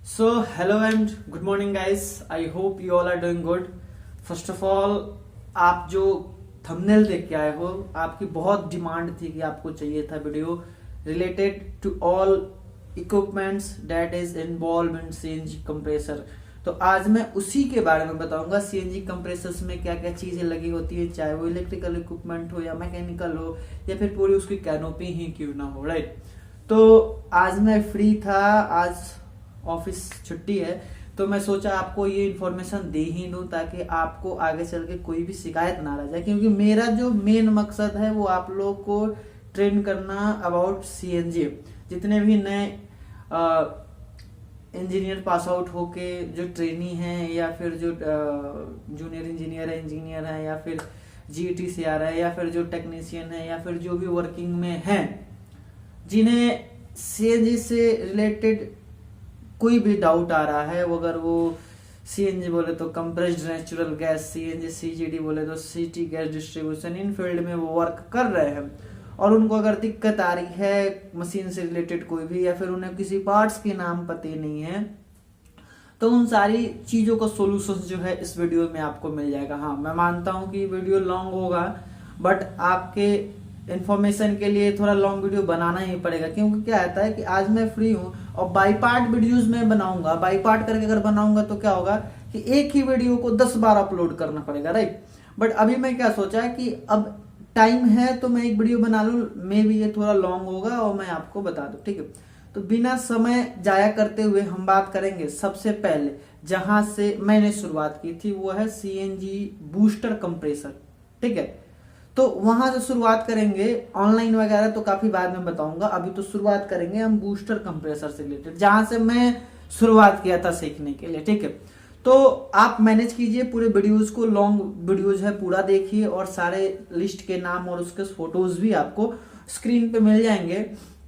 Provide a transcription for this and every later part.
So, hello and good morning guys. I hope you all are doing good. First of all, आप जो thumbnail देख के आए हो, आपकी बहुत डिमांड थी कि आपको चाहिए था video related to all equipments that is involve in CNG compressor. तो आज मैं उसी के बारे में बताऊंगा। सीएनजी कंप्रेसर्स में क्या क्या चीजें लगी होती है, चाहे वो इलेक्ट्रिकल इक्विपमेंट हो या मैकेनिकल हो या फिर पूरी उसकी कैनोपी ही क्यों ना हो, राइट। तो आज मैं फ्री था, आज ऑफिस छुट्टी है, तो मैं सोचा आपको ये इन्फॉर्मेशन दे ही दूं ताकि आपको आगे चल के कोई भी शिकायत ना रह जाए, क्योंकि मेरा जो मेन मकसद है वो आप लोग को ट्रेन करना अबाउट सीएनजी। जितने भी नए इंजीनियर पास आउट होके जो ट्रेनी हैं या फिर जो जूनियर इंजीनियर है या फिर जीईटी से आ रहा है या फिर जो टेक्नीशियन है या फिर जो भी वर्किंग में हैं, जिन्हें सीएनजी से रिलेटेड कोई भी डाउट आ रहा है, वो अगर वो सीएनजी बोले तो compressed natural gas, CNG CGD बोले तो सिटी गैस डिस्ट्रीब्यूशन, इन फील्ड में वो वर्क कर रहे हैं और उनको अगर दिक्कत आ रही है मशीन से रिलेटेड कोई भी या फिर उन्हें किसी पार्ट्स के नाम पते नहीं है, तो उन सारी चीजों का सोल्यूशन जो है इस वीडियो में आपको मिल जाएगा। हाँ, मैं मानता हूं कि वीडियो लॉन्ग होगा, बट आपके इन्फॉर्मेशन के लिए थोड़ा लॉन्ग वीडियो बनाना ही पड़ेगा, क्योंकि क्या आता है कि आज मैं फ्री हूं और बाई पार्ट वीडियोज में बनाऊंगा। बाई पार्ट करके अगर बनाऊंगा तो क्या होगा कि एक ही वीडियो को 10 बार अपलोड करना पड़ेगा, राइट। बट अभी मैं क्या सोचा है कि अब टाइम है तो मैं एक वीडियो बना लूं, मे भी ये थोड़ा लॉन्ग होगा और मैं आपको बता दूं, ठीक है। तो बिना समय जाया करते हुए हम बात करेंगे सबसे पहले जहां से मैंने शुरुआत की थी, वो है सीएनजी बूस्टर कंप्रेसर, ठीक है। तो वहां से शुरुआत करेंगे। ऑनलाइन वगैरह तो काफी बाद में बताऊंगा, अभी तो शुरुआत करेंगे हम बूस्टर कंप्रेसर से रिलेटेड, जहां से मैं शुरुआत किया था सीखने के लिए, ठीक है। तो आप मैनेज कीजिए पूरे वीडियोस को, लॉन्ग वीडियोस है, पूरा देखिए और सारे लिस्ट के नाम और उसके फोटोज भी आपको स्क्रीन पे मिल जाएंगे।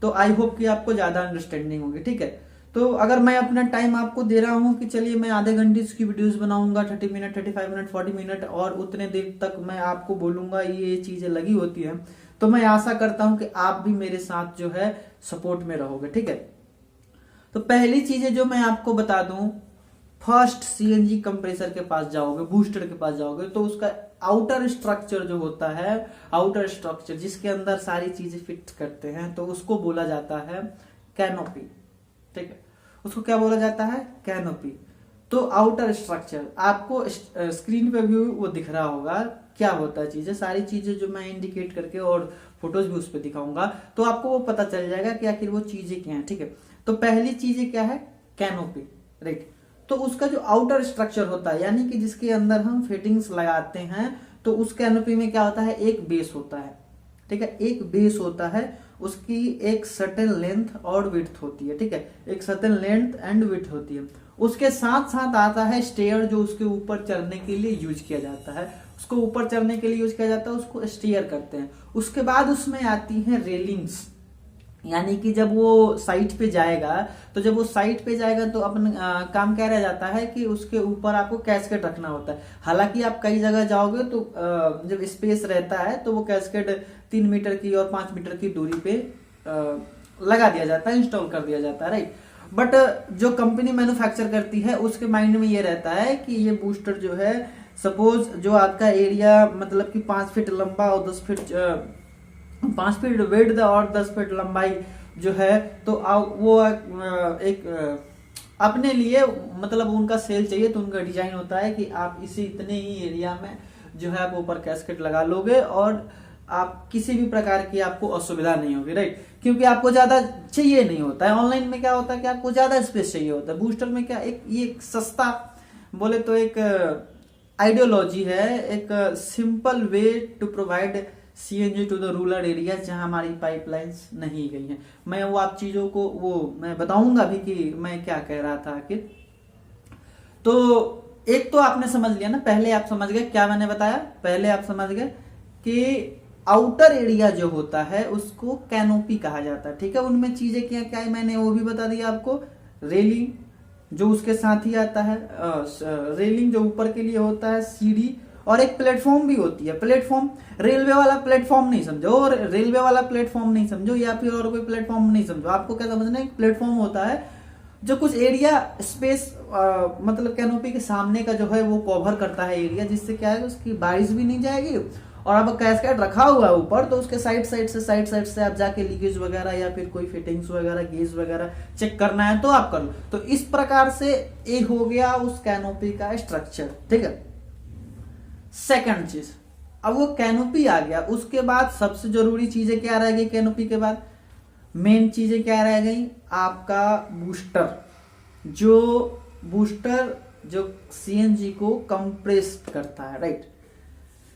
तो आई होप कि आपको ज्यादा अंडरस्टैंडिंग होगी, ठीक है। तो अगर मैं अपना टाइम आपको दे रहा हूं कि चलिए मैं आधे घंटे की वीडियोस बनाऊंगा, 30 मिनट, 35 मिनट, 40 मिनट, और उतने देर तक मैं आपको बोलूंगा ये चीजें लगी होती हैं, तो मैं आशा करता हूं कि आप भी मेरे साथ जो है सपोर्ट में रहोगे, ठीक है। तो पहली चीजें जो मैं आपको बता दूं, फर्स्ट सीएनजी कंप्रेसर के पास जाओगे, बूस्टर के पास जाओगे, तो उसका आउटर स्ट्रक्चर जो होता है, आउटर स्ट्रक्चर जिसके अंदर सारी चीजें फिट करते हैं, तो उसको बोला जाता है कैनोपी, ठीक है। उसको क्या बोला जाता है? कैनोपी। तो आउटर स्ट्रक्चर आपको स्क्रीन पे भी वो दिख रहा होगा क्या होता है चीजें, सारी चीजें जो मैं इंडिकेट करके और फोटोज भी उस पर दिखाऊंगा, तो आपको वो पता चल जाएगा कि आखिर वो चीजें क्या हैं, ठीक है। तो पहली चीजें क्या है? Canopy, right. तो उसका जो आउटर स्ट्रक्चर होता है, यानी कि जिसके अंदर हम फिटिंग्स लगाते हैं, तो उस कैनोपी में क्या होता है? एक बेस होता है, ठीक है। एक बेस होता है, उसकी एक सर्टेन लेंथ और विड्थ होती है, ठीक है। एक सर्टेन लेंथ एंड विड्थ होती है। उसके साथ साथ आता है स्टेयर, जो उसके ऊपर चढ़ने के लिए यूज किया जाता है। उसको ऊपर चढ़ने के लिए यूज किया जाता है, उसको स्टेयर करते हैं। उसके बाद उसमें आती है रेलिंग्स, यानी कि जब वो साइट पे जाएगा, तो जब वो साइट पे जाएगा तो अपन काम क्या रह जाता है कि उसके ऊपर आपको कैस्केट रखना होता है। हालांकि आप कई जगह जाओगे तो जब स्पेस रहता है तो वो कैस्केट 3 मीटर की और 5 मीटर की दूरी पे लगा दिया जाता है, इंस्टॉल कर दिया जाता है, राइट। बट जो कंपनी मैन्युफैक्चर करती है उसके माइंड में ये रहता है कि ये बूस्टर जो है, सपोज जो आपका एरिया मतलब कि 5 फीट लंबा और 5 फीट विड्थ और 10 फीट लंबाई जो है, तो वो एक अपने लिए मतलब उनका सेल चाहिए, तो उनका डिजाइन होता है कि आप इसी इतने ही एरिया में जो है आप ऊपर कैस्केट लगा लोगे और आप किसी भी प्रकार की आपको असुविधा नहीं होगी, राइट। क्योंकि आपको ज्यादा चाहिए नहीं होता है। ऑनलाइन में क्या होता है कि आपको ज्यादा स्पेस चाहिए होता है। बूस्टर में क्या ये सस्ता बोले तो एक आइडियोलॉजी है, एक simple way to provide CNG to the rural area जहां हमारी पाइपलाइंस नहीं गई हैं। मैं वो आप चीजों को वो मैं बताऊंगा भी कि मैं क्या कह रहा था कि, तो एक तो आपने समझ लिया ना, पहले आप समझ गए क्या मैंने बताया, पहले आप समझ गए कि आउटर एरिया जो होता है उसको कैनोपी कहा जाता है, ठीक है। उनमें चीजें क्या क्या है मैंने वो भी बता दिया आपको। रेलिंग जो उसके साथ ही आता है, रेलिंग जो ऊपर के लिए होता है, सीढ़ी, और एक प्लेटफॉर्म भी होती है। प्लेटफॉर्म रेलवे वाला प्लेटफॉर्म नहीं समझो, और रेलवे वाला प्लेटफॉर्म नहीं समझो या फिर और कोई प्लेटफॉर्म नहीं समझो। आपको क्या समझना है? प्लेटफॉर्म होता है जो कुछ एरिया स्पेस मतलब कैनोपी के सामने का जो है वो कवर करता है एरिया, जिससे क्या है उसकी बारिश भी नहीं जाएगी। और अब कैस्केड रखा हुआ है ऊपर, तो उसके साइड साइड से आप जाके लीकेज वगैरह या फिर कोई फिटिंग्स वगैरह गेज वगैरह चेक करना है तो आप कर लो। तो इस प्रकार से ये हो गया उस कैनोपी का स्ट्रक्चर, ठीक है। सेकंड चीज, अब वो कैनोपी आ गया, उसके बाद सबसे जरूरी चीजें क्या रह गई कैनोपी के बाद, मेन चीजें क्या रह गई, आपका बूस्टर। जो सीएनजी को कंप्रेस करता है, राइट।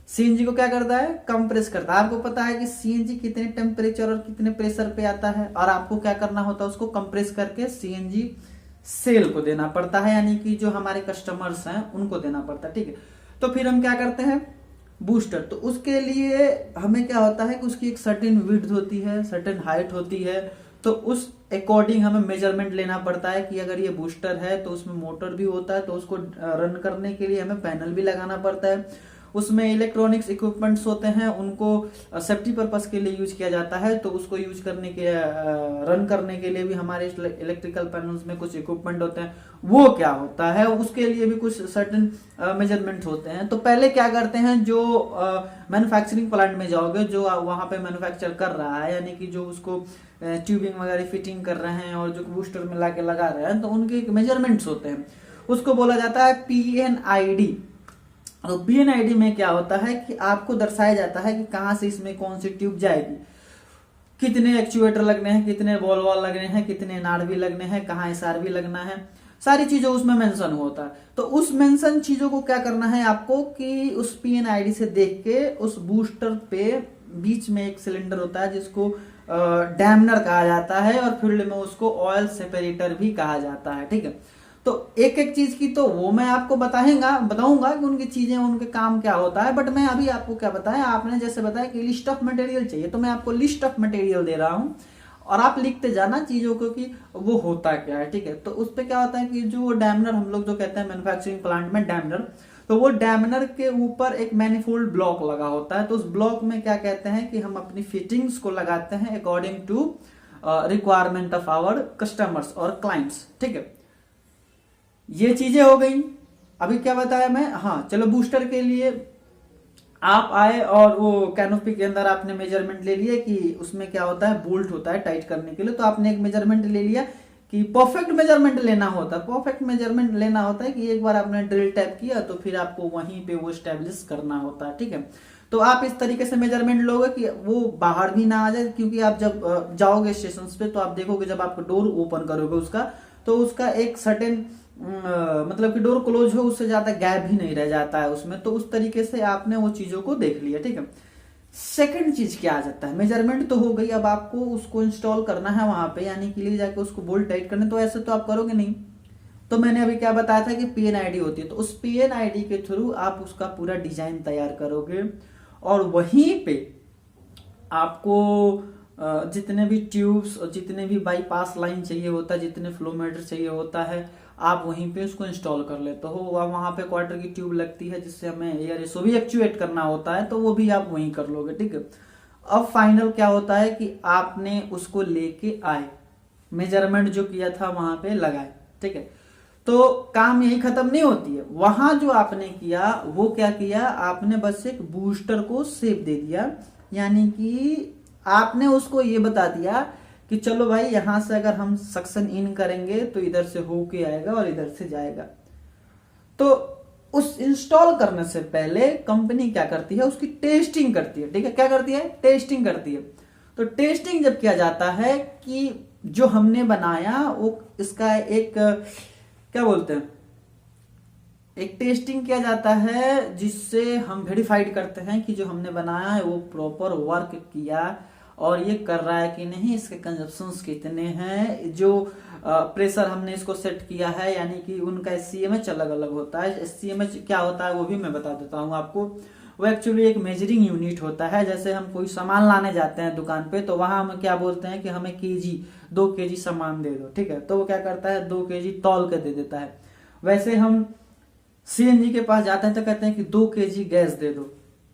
सीएनजी को क्या करता है, कंप्रेस करता है। आपको पता है कि सीएनजी कितने टेम्परेचर और कितने प्रेशर पे आता है, और आपको क्या करना होता है, उसको कंप्रेस करके सीएनजी सेल को देना पड़ता है, यानी कि जो हमारे कस्टमर्स हैं उनको देना पड़ता है, ठीक है। तो फिर हम क्या करते हैं, बूस्टर। तो उसके लिए हमें क्या होता है कि उसकी एक सर्टेन विड्थ होती है, सर्टेन हाइट होती है, तो उस अकॉर्डिंग हमें मेजरमेंट लेना पड़ता है कि अगर ये बूस्टर है तो उसमें मोटर भी होता है, तो उसको रन करने के लिए हमें पैनल भी लगाना पड़ता है। उसमें इलेक्ट्रॉनिक्स इक्विपमेंट्स होते हैं, उनको सेफ्टी पर्पस के लिए यूज किया जाता है, तो उसको यूज करने के रन करने के लिए भी हमारे इलेक्ट्रिकल पैनल्स में कुछ इक्विपमेंट होते हैं, वो क्या होता है, उसके लिए भी कुछ सर्टेन मेजरमेंट्स होते हैं। तो पहले क्या करते हैं, जो मैन्युफैक्चरिंग प्लांट में जाओगे, जो वहां पे मैन्युफैक्चर कर रहा है, यानी कि जो उसको ट्यूबिंग वगैरह फिटिंग कर रहे हैं और जो बूस्टर में लाके लगा रहे हैं, तो उनके मेजरमेंट्स होते हैं, उसको बोला जाता है PNID। तो PNID में क्या होता है कि आपको दर्शाया जाता है कि कहां से इसमें कौन सी ट्यूब जाएगी, कितने एक्चुएटर लगने हैं, कितने बॉल वॉल लगने हैं, कितने नाड़वी लगने हैं, कहाँ SRV लगना है, सारी चीजें उसमें मेंशन होता है। तो उस मेंशन चीजों को क्या करना है आपको कि उस PNID से देख के उस बूस्टर पे बीच में एक सिलेंडर होता है जिसको डैमनर कहा जाता है, और फील्ड में उसको ऑयल सेपरेटर भी कहा जाता है, ठीक है। तो एक एक चीज की तो वो मैं आपको बताऊंगा कि उनकी चीजें, उनके काम क्या होता है, बट मैं अभी आपको क्या बताया, आपने जैसे बताया कि लिस्ट ऑफ मटेरियल चाहिए, तो मैं आपको लिस्ट ऑफ मटेरियल दे रहा हूं और आप लिखते जाना चीजों को कि वो होता क्या है, ठीक है। तो उस पे क्या होता है कि जो डैमनर हम लोग जो कहते हैं मैन्युफैक्चरिंग प्लांट में डैमनर, तो वो डैमनर के ऊपर एक मैनिफोल्ड ब्लॉक लगा होता है। तो उस ब्लॉक में क्या कहते हैं कि हम अपनी फिटिंग्स को लगाते हैं according to requirement of our customers और क्लाइंट्स, ठीक है। ये चीजें हो गई। अभी क्या बताया मैं, हाँ चलो, बूस्टर के लिए आप आए और वो कैनोपी के अंदर आपने मेजरमेंट ले लिया कि उसमें क्या होता है, बोल्ट होता है टाइट करने के लिए, तो आपने एक मेजरमेंट ले लिया कि परफेक्ट मेजरमेंट लेना होता है। परफेक्ट मेजरमेंट लेना होता है कि एक बार आपने ड्रिल टैप किया तो फिर आपको वहीं पे वो स्टैब्लिश करना होता है, ठीक है। तो आप इस तरीके से मेजरमेंट लोगे कि वो बाहर भी ना आ जाए, क्योंकि आप जब जाओगे स्टेशन पे तो आप देखोगे जब आप डोर ओपन करोगे उसका, तो उसका एक सर्टेन मतलब कि डोर क्लोज हो उससे ज्यादा गैप भी नहीं रह जाता है उसमें। तो उस तरीके से आपने वो चीजों को देख लिया, ठीक है। सेकंड चीज क्या आ जाता है, मेजरमेंट तो हो गई, अब आपको उसको इंस्टॉल करना है वहां पे, यानी कि ले जाके उसको बोल्ट टाइट करने, तो ऐसे तो आप करोगे नहीं। तो मैंने अभी क्या बताया था कि PNID होती है, तो उस PNID के थ्रू आप उसका पूरा डिजाइन तैयार करोगे, और वहीं पे आपको जितने भी ट्यूब्स और जितने भी बाईपास लाइन चाहिए होता है, जितने फ्लोमीटर चाहिए होता है, आप वहीं पे उसको इंस्टॉल कर लेते हो। वहां पे क्वार्टर की ट्यूब लगती है जिससे हमें एयर एसओ भी एक्चुएट करना होता है, तो वो भी आप वहीं कर लोगे, ठीक है। अब फाइनल क्या होता है कि आपने उसको लेके आए, मेजरमेंट जो किया था वहां पे लगाए, ठीक है। तो काम यही खत्म नहीं होती है, वहां जो आपने किया वो क्या किया, आपने बस एक बूस्टर को शेप दे दिया, यानी कि आपने उसको ये बता दिया कि चलो भाई यहां से अगर हम सक्शन इन करेंगे तो इधर से होके आएगा और इधर से जाएगा। तो उस इंस्टॉल करने से पहले कंपनी क्या करती है, उसकी टेस्टिंग करती है, ठीक है। क्या करती है, टेस्टिंग करती है। तो टेस्टिंग जब किया जाता है कि जो हमने बनाया वो इसका एक क्या बोलते हैं, एक टेस्टिंग किया जाता है जिससे हम वेरीफाइड करते हैं कि जो हमने बनाया है वो प्रॉपर वर्क किया और ये कर रहा है कि नहीं, इसके कंजप्शंस कितने हैं, जो प्रेशर हमने इसको सेट किया है, यानी कि उनका SCMH अलग अलग होता है। SCMH क्या होता है वो भी मैं बता देता हूँ आपको। वो एक्चुअली एक मेजरिंग यूनिट होता है। जैसे हम कोई सामान लाने जाते हैं दुकान पे, तो वहां हम क्या बोलते हैं कि हमें KG 2 KG सामान दे दो, ठीक है। तो वो क्या करता है, 2 KG तौल के दे देता है। वैसे हम CNG के पास जाते हैं तो कहते हैं कि 2 KG गैस दे दो,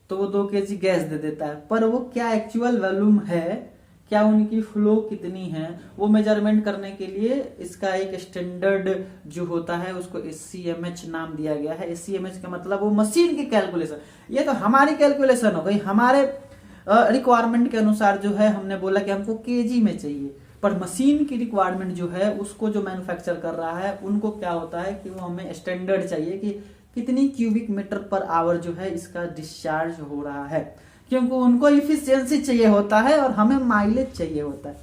तो वो 2 KG गैस दे देता है, पर वो क्या एक्चुअल वॉल्यूम है क्या उनकी फ्लो कितनी है, वो मेजरमेंट करने के लिए इसका एक स्टैंडर्ड जो होता है उसको SCMH नाम दिया गया है। SCMH का मतलब वो मशीन की कैलकुलेशन, ये तो हमारी कैलकुलेशन हो गई, हमारे रिक्वायरमेंट के अनुसार जो है हमने बोला कि हमको केजी में चाहिए, पर मशीन की रिक्वायरमेंट जो है उसको जो मैन्युफैक्चर कर रहा है उनको क्या होता है कि वो हमें स्टैंडर्ड चाहिए कि कितनी क्यूबिक मीटर पर आवर जो है इसका डिस्चार्ज हो रहा है, क्योंकि उनको इफिशियंसी चाहिए होता है और हमें माइलेज चाहिए होता है।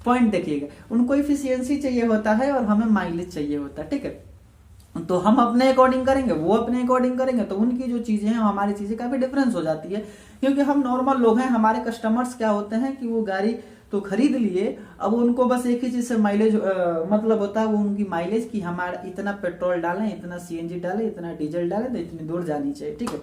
पॉइंट देखिएगा, उनको इफिशियंसी चाहिए होता है और हमें माइलेज चाहिए होता है, ठीक है। तो हम अपने अकॉर्डिंग करेंगे, वो अपने अकॉर्डिंग करेंगे, तो उनकी जो चीजें हैं हमारी चीजें काफी डिफरेंस हो जाती है, क्योंकि हम नॉर्मल लोग हैं। हमारे कस्टमर्स क्या होते हैं कि वो गाड़ी तो खरीद लिए, अब उनको बस एक ही चीज से माइलेज मतलब होता है, वो उनकी माइलेज की हमारा इतना पेट्रोल डालें, इतना CNG डालें, इतना डीजल डालें तो इतनी दूर जानी चाहिए, ठीक है।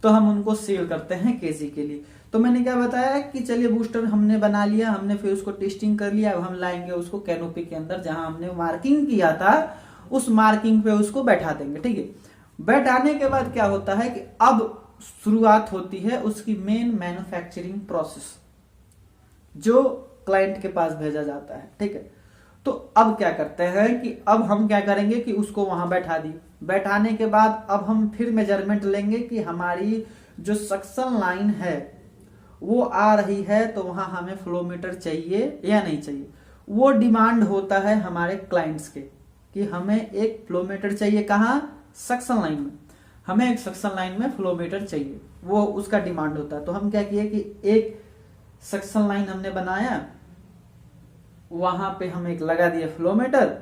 तो हम उनको सेल करते हैं केजी के लिए। तो मैंने क्या बताया कि चलिए बूस्टर हमने बना लिया, हमने फिर उसको टेस्टिंग कर लिया, अब हम लाएंगे उसको कैनोपी के अंदर जहां हमने मार्किंग किया था, उस मार्किंग पे उसको बैठा देंगे, ठीक है। बैठाने के बाद क्या होता है कि अब शुरुआत होती है उसकी मेन मैन्युफैक्चरिंग प्रोसेस, जो क्लाइंट के पास भेजा जाता है, ठीक है। तो अब क्या करते हैं कि अब हम क्या करेंगे कि उसको वहां बैठा दी, बैठाने के बाद अब हम फिर मेजरमेंट लेंगे कि हमारी जो सक्शन लाइन है वो आ रही है, तो वहां हमें फ्लोमीटर चाहिए या नहीं चाहिए। वो डिमांड होता है हमारे क्लाइंट्स के कि हमें एक फ्लोमीटर चाहिए, कहाँ, सक्शन लाइन में, हमें एक सक्शन लाइन में फ्लोमीटर चाहिए, वो उसका डिमांड होता है। तो हम क्या किए कि एक सक्शन लाइन हमने बनाया, वहां पे हम एक लगा दिया फ्लोमीटर।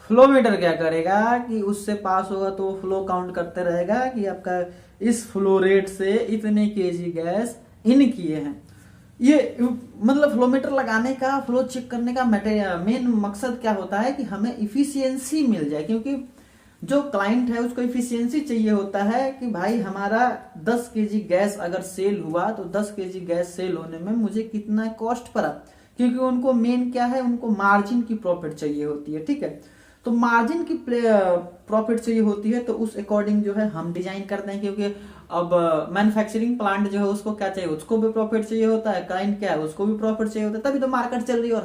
फ्लोमीटर क्या करेगा कि उससे पास होगा तो फ्लो काउंट करते रहेगा कि आपका इस फ्लो रेट से इतने केजी गैस इन किए हैं। ये मतलब फ्लोमीटर लगाने का, फ्लो चेक करने का मेन मकसद क्या होता है कि हमें इफिशियंसी मिल जाए, क्योंकि जो क्लाइंट है उसको इफिशियंसी चाहिए होता है कि भाई हमारा 10 केजी गैस अगर सेल हुआ तो 10 केजी गैस सेल होने में मुझे कितना कॉस्ट पड़ा, क्योंकि उनको मेन क्या है, उनको मार्जिन की प्रॉफिट चाहिए होती है, ठीक है। तो मार्जिन की प्रॉफिट चाहिए होती है, तो उस अकॉर्डिंग जो है हम डिजाइन करते हैं, क्योंकि अब मैन्युफैक्चरिंग प्लांट जो है उसको क्या चाहिए, उसको भी प्रॉफिट चाहिए होता है, क्लाइंट क्या है उसको भी प्रॉफिट चाहिए होता है, तभी तो मार्केट चल रही है और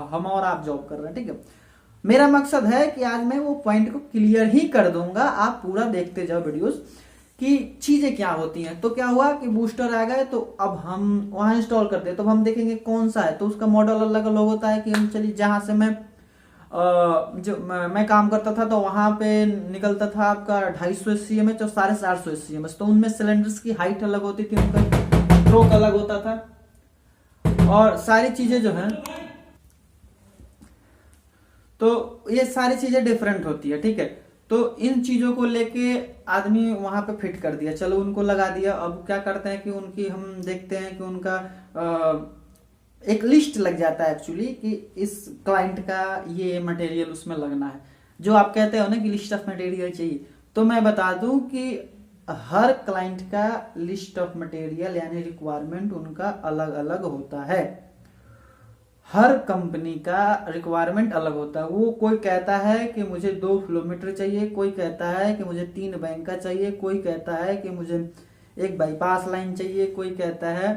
हम और आप जॉब कर रहे हैं, ठीक है। मेरा मकसद है कि आज मैं वो पॉइंट को क्लियर ही कर दूंगा, आप पूरा देखते जाओ वीडियोस कि चीजें क्या होती हैं। तो क्या हुआ कि बूस्टर आ गए, तो अब हम वहां इंस्टॉल करते हैं, तो हम देखेंगे कौन सा है, तो उसका मॉडल अलग अलग होता है कि हम चलिए जहां से जो मैं काम करता था तो वहां पे निकलता था आपका 250 SCMH और 450 SCMH, तो उनमें सिलेंडर्स की हाइट अलग होती थी, उनका स्ट्रोक अलग होता था और सारी चीजें जो है, तो ये सारी चीजें डिफरेंट होती है, ठीक है। तो इन चीजों को लेके आदमी वहां पे फिट कर दिया, चलो उनको लगा दिया। अब क्या करते हैं कि उनकी हम देखते हैं कि उनका एक लिस्ट लग जाता है एक्चुअली कि इस क्लाइंट का ये मटेरियल उसमें लगना है, जो आप कहते हो ना कि लिस्ट ऑफ मटेरियल चाहिए। तो मैं बता दूं कि हर क्लाइंट का लिस्ट ऑफ मटेरियल यानी रिक्वायरमेंट उनका अलग अलग होता है, हर कंपनी का रिक्वायरमेंट अलग होता है। वो कोई कहता है कि मुझे 2 किलोमीटर चाहिए, कोई कहता है कि मुझे 3 बैंक का चाहिए, कोई कहता है कि मुझे एक बाईपास लाइन चाहिए, कोई कहता है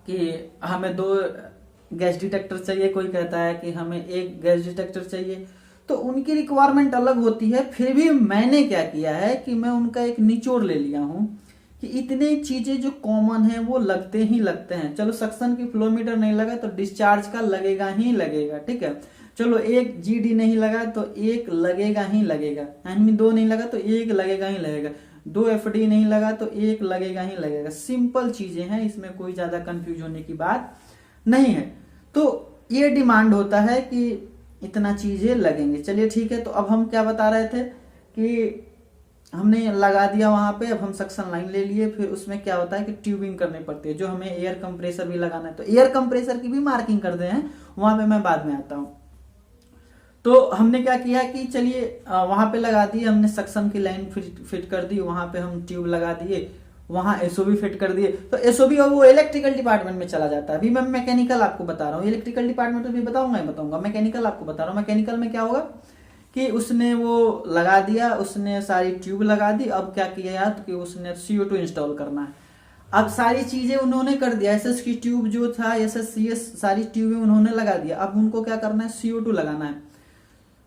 कि हमें 2 गैस डिटेक्टर चाहिए, कोई कहता है कि हमें 1 गैस डिटेक्टर चाहिए। तो उनकी रिक्वायरमेंट अलग होती है। फिर भी मैंने क्या किया है कि मैं उनका एक निचोड़ ले लिया हूं कि इतने चीजें जो कॉमन है वो लगते ही लगते हैं। चलो सक्शन की फ्लोमीटर नहीं लगा तो डिस्चार्ज का लगेगा ही लगेगा, ठीक है। चलो 1 GD नहीं लगा तो 1 लगेगा ही लगेगा, यानी 2 नहीं लगा तो 1 लगेगा ही लगेगा, 2 FD नहीं लगा तो 1 लगेगा ही लगेगा। सिंपल चीजें हैं, इसमें कोई ज्यादा कंफ्यूज होने की बात नहीं है। तो ये डिमांड होता है कि इतना चीजें लगेंगे। चलिए ठीक है, तो अब हम क्या बता रहे थे कि हमने लगा दिया वहां पे, अब हम सक्शन लाइन ले लिए। फिर उसमें क्या होता है कि ट्यूबिंग करनी पड़ती है, जो हमें एयर कंप्रेसर भी लगाना है, तो एयर कंप्रेसर की भी मार्किंग कर दे हैं, वहां पे मैं बाद में आता हूं। तो हमने क्या किया कि चलिए वहां पे लगा दी हमने, सक्शन की लाइन फिट कर दी, वहां पे हम ट्यूब लगा दिए, वहां एसओबी फिट कर दिए। तो एसओबी और वो इलेक्ट्रिकल डिपार्टमेंट में चला जाता है। अभी मैं मैकेनिकल आपको बता रहा हूँ, इलेक्ट्रिकल डिपार्टमेंट तो भी बताऊंगा, मैकेनिकल आपको बता रहा हूँ। मैकेनिकल में क्या होगा कि उसने वो लगा दिया, उसने सारी ट्यूब लगा दी। अब क्या किया यार कि उसने CO2 इंस्टॉल करना है। अब सारी चीजें उन्होंने कर दिया, एसएस की ट्यूब जो था, एसएस सीएस सारी ट्यूबें उन्होंने लगा दिया। अब उनको क्या करना है, CO2 लगाना है,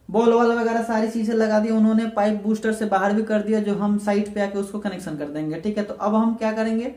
बॉल वॉल वगैरह सारी चीजें लगा दी उन्होंने, पाइप बूस्टर से बाहर भी कर दिया, जो हम साइट पे आके उसको कनेक्शन कर देंगे, ठीक है। तो अब हम क्या करेंगे,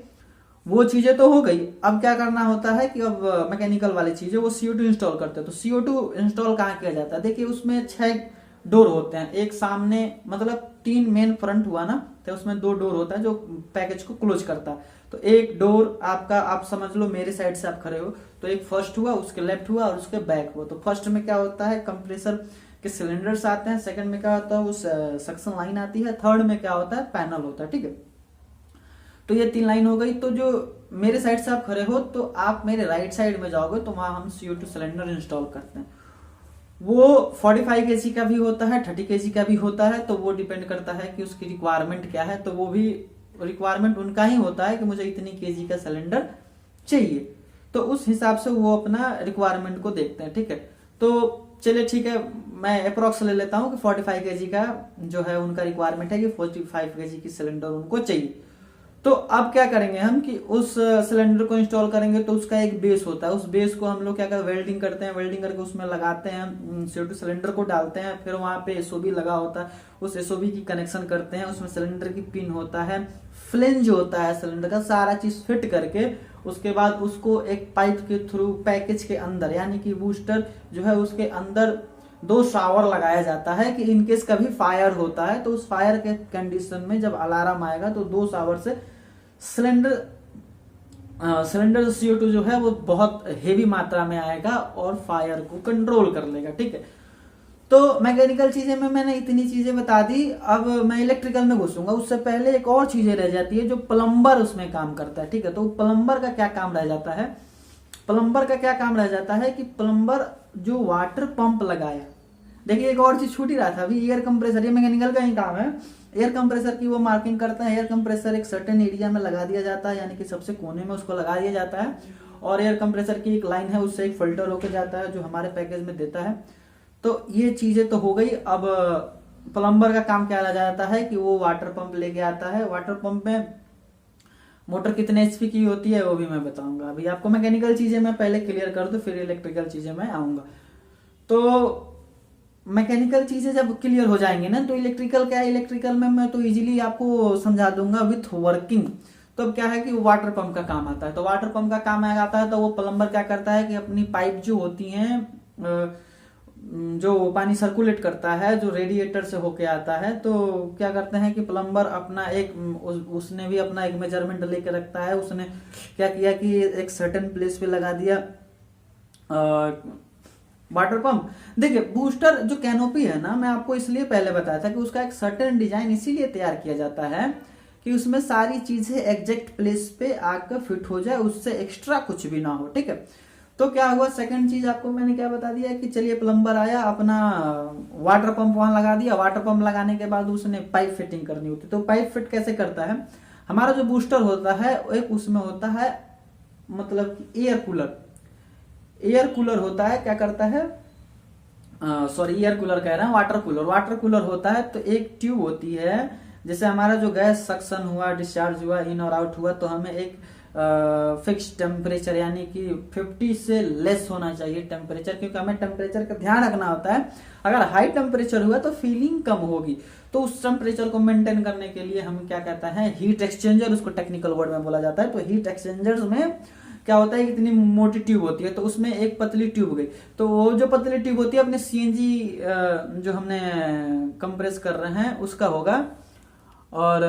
वो चीजें तो हो गई, अब क्या करना होता है कि अब मैकेनिकल वाली चीजें वो CO2 इंस्टॉल करते हैं। तो CO2 इंस्टॉल कहाँ किया जाता है, देखिए उसमें 6 डोर होते हैं, एक सामने, मतलब 3 मेन फ्रंट हुआ ना, तो उसमें 2 डोर होता है जो पैकेज को क्लोज करता है। तो एक डोर आपका, आप समझ लो मेरे साइड से आप खड़े हो, तो एक फर्स्ट हुआ, उसके लेफ्ट हुआ और उसके बैक हुआ। तो फर्स्ट में क्या होता है, कंप्रेसर के सिलेंडर्स आते हैं, सेकंड में क्या होता है, उस सक्शन लाइन आती है, थर्ड में क्या होता है, पैनल होता है, ठीक है। तो ये 3 लाइन हो गई। तो जो मेरे साइड से आप खड़े हो, तो आप मेरे राइट साइड में जाओगे तो वहां हम CO2 सिलेंडर इंस्टॉल करते हैं। वो 45 kg का भी होता है, 30 kg का भी होता है, तो वो डिपेंड करता है कि उसकी रिक्वायरमेंट क्या है। तो वो भी रिक्वायरमेंट उनका ही होता है कि मुझे इतनी kg का सिलेंडर चाहिए, तो उस हिसाब से वो अपना रिक्वायरमेंट को देखते हैं, ठीक है। तो चलिए ठीक है, मैं अप्रोक्स ले लेता हूँ कि 45 kg का जो है उनका रिक्वायरमेंट है कि 45 kg की सिलेंडर उनको चाहिए। तो अब क्या करेंगे हम कि उस सिलेंडर को इंस्टॉल करेंगे, तो उसका एक बेस होता है, उस बेस को हम लोग क्या करते हैं, वेल्डिंग करते हैं, वेल्डिंग करके उसमें लगाते हैं, CO2 सिलेंडर को डालते हैं, फिर वहां पे SOB लगा होता है, उस SOB की कनेक्शन करते हैं, उसमें सिलेंडर की पिन होता है, फ्लेंज होता है सिलेंडर का, सारा चीज फिट करके उसके बाद उसको एक पाइप के थ्रू पैकेज के अंदर, यानी कि बूस्टर जो है उसके अंदर 2 शावर लगाया जाता है कि इनकेस कभी फायर होता है तो उस फायर के कंडीशन में जब अलार्म आएगा तो 2 शावर से सिलेंडर CO2 जो है वो बहुत हेवी मात्रा में आएगा और फायर को कंट्रोल कर लेगा, ठीक है। तो मैकेनिकल चीजें में मैंने इतनी चीजें बता दी, अब मैं इलेक्ट्रिकल में घुसूंगा। उससे पहले एक और चीजें रह जाती है, जो प्लम्बर उसमें काम करता है, ठीक है। तो प्लम्बर का क्या काम रह जाता है, प्लम्बर का क्या काम रह जाता है कि प्लम्बर जो वाटर पंप लगाया, देखिए एक और चीज छूट ही रहा था अभी, एयर कंप्रेसर, ये मैकेनिकल का ही काम है। एयर कंप्रेसर की वो मार्किंग करता है, एयर कंप्रेसर एक सर्टेन एरिया में लगा दिया जाता है, यानी कि सबसे कोने में उसको लगा दिया जाता है, और एयर कंप्रेसर की एक लाइन है, उससे एक फिल्टर होकर जाता है जो हमारे पैकेज में देता है। तो ये चीजें तो हो गई। अब प्लम्बर का काम क्या रह जाता है कि वो वाटर पंप लेके आता है, वाटर पंप में मोटर कितने HP की होती है वो भी मैं बताऊंगा। अभी आपको मैकेनिकल चीजें मैं पहले क्लियर कर दूं, फिर इलेक्ट्रिकल चीजें मैं आऊंगा। तो मैकेनिकल चीजें जब क्लियर हो जाएंगी ना, तो इलेक्ट्रिकल क्या है, इलेक्ट्रिकल में मैं तो इजीली आपको समझा दूंगा विथ वर्किंग। तो अब क्या है कि वाटर पंप का काम आता है, तो वाटर पंप का काम आता है, तो वो प्लम्बर क्या करता है कि अपनी पाइप जो होती हैं, जो पानी सर्कुलेट करता है, जो रेडिएटर से होके आता है, तो क्या करते हैं कि प्लम्बर अपना उसने भी अपना एक मेजरमेंट लेके रखता है। उसने क्या किया कि एक सर्टेन प्लेस पे लगा दिया वाटर पंप। देखिए बूस्टर जो कैनोपी है ना, मैं आपको इसलिए पहले बताया था कि उसका एक सर्टेन डिजाइन इसीलिए तैयार किया जाता है कि उसमें सारी चीजें एग्जैक्ट प्लेस पे आकर फिट हो जाए, उससे एक्स्ट्रा कुछ भी ना हो, ठीक है। तो क्या हुआ, सेकंड चीज आपको मैंने क्या बता दिया कि चलिए प्लम्बर आया, अपना वाटर पंप वहां लगा दिया, वाटर पंप लगाने के बाद उसने पाइप फिटिंग करनी होती है। तो पाइप फिट कैसे करता है, हमारा जो बूस्टर होता है एक उसमें होता है मतलब एयर कूलर होता है, क्या करता है, सॉरी एयर कूलर कह रहे हैं, वाटर कूलर होता है। तो एक ट्यूब होती है, जैसे हमारा जो गैस सक्शन हुआ, डिस्चार्ज हुआ, इन और आउट हुआ, तो हमें एक फिक्स टेम्परेचर यानी कि 50 से लेस होना चाहिए टेम्परेचर, क्योंकि हमें टेम्परेचर का ध्यान रखना होता है। अगर हाई टेम्परेचर हुआ तो फीलिंग कम होगी, तो उस टेम्परेचर को मेंटेन करने के लिए हम क्या कहते हैं, हीट एक्सचेंजर, उसको टेक्निकल वर्ड में बोला जाता है। तो हीट एक्सचेंजर्स में क्या होता है, इतनी मोटी ट्यूब होती है, तो उसमें एक पतली ट्यूब गई, तो वो जो पतली ट्यूब होती है अपने CNG जो हमने कंप्रेस कर रहे हैं उसका होगा, और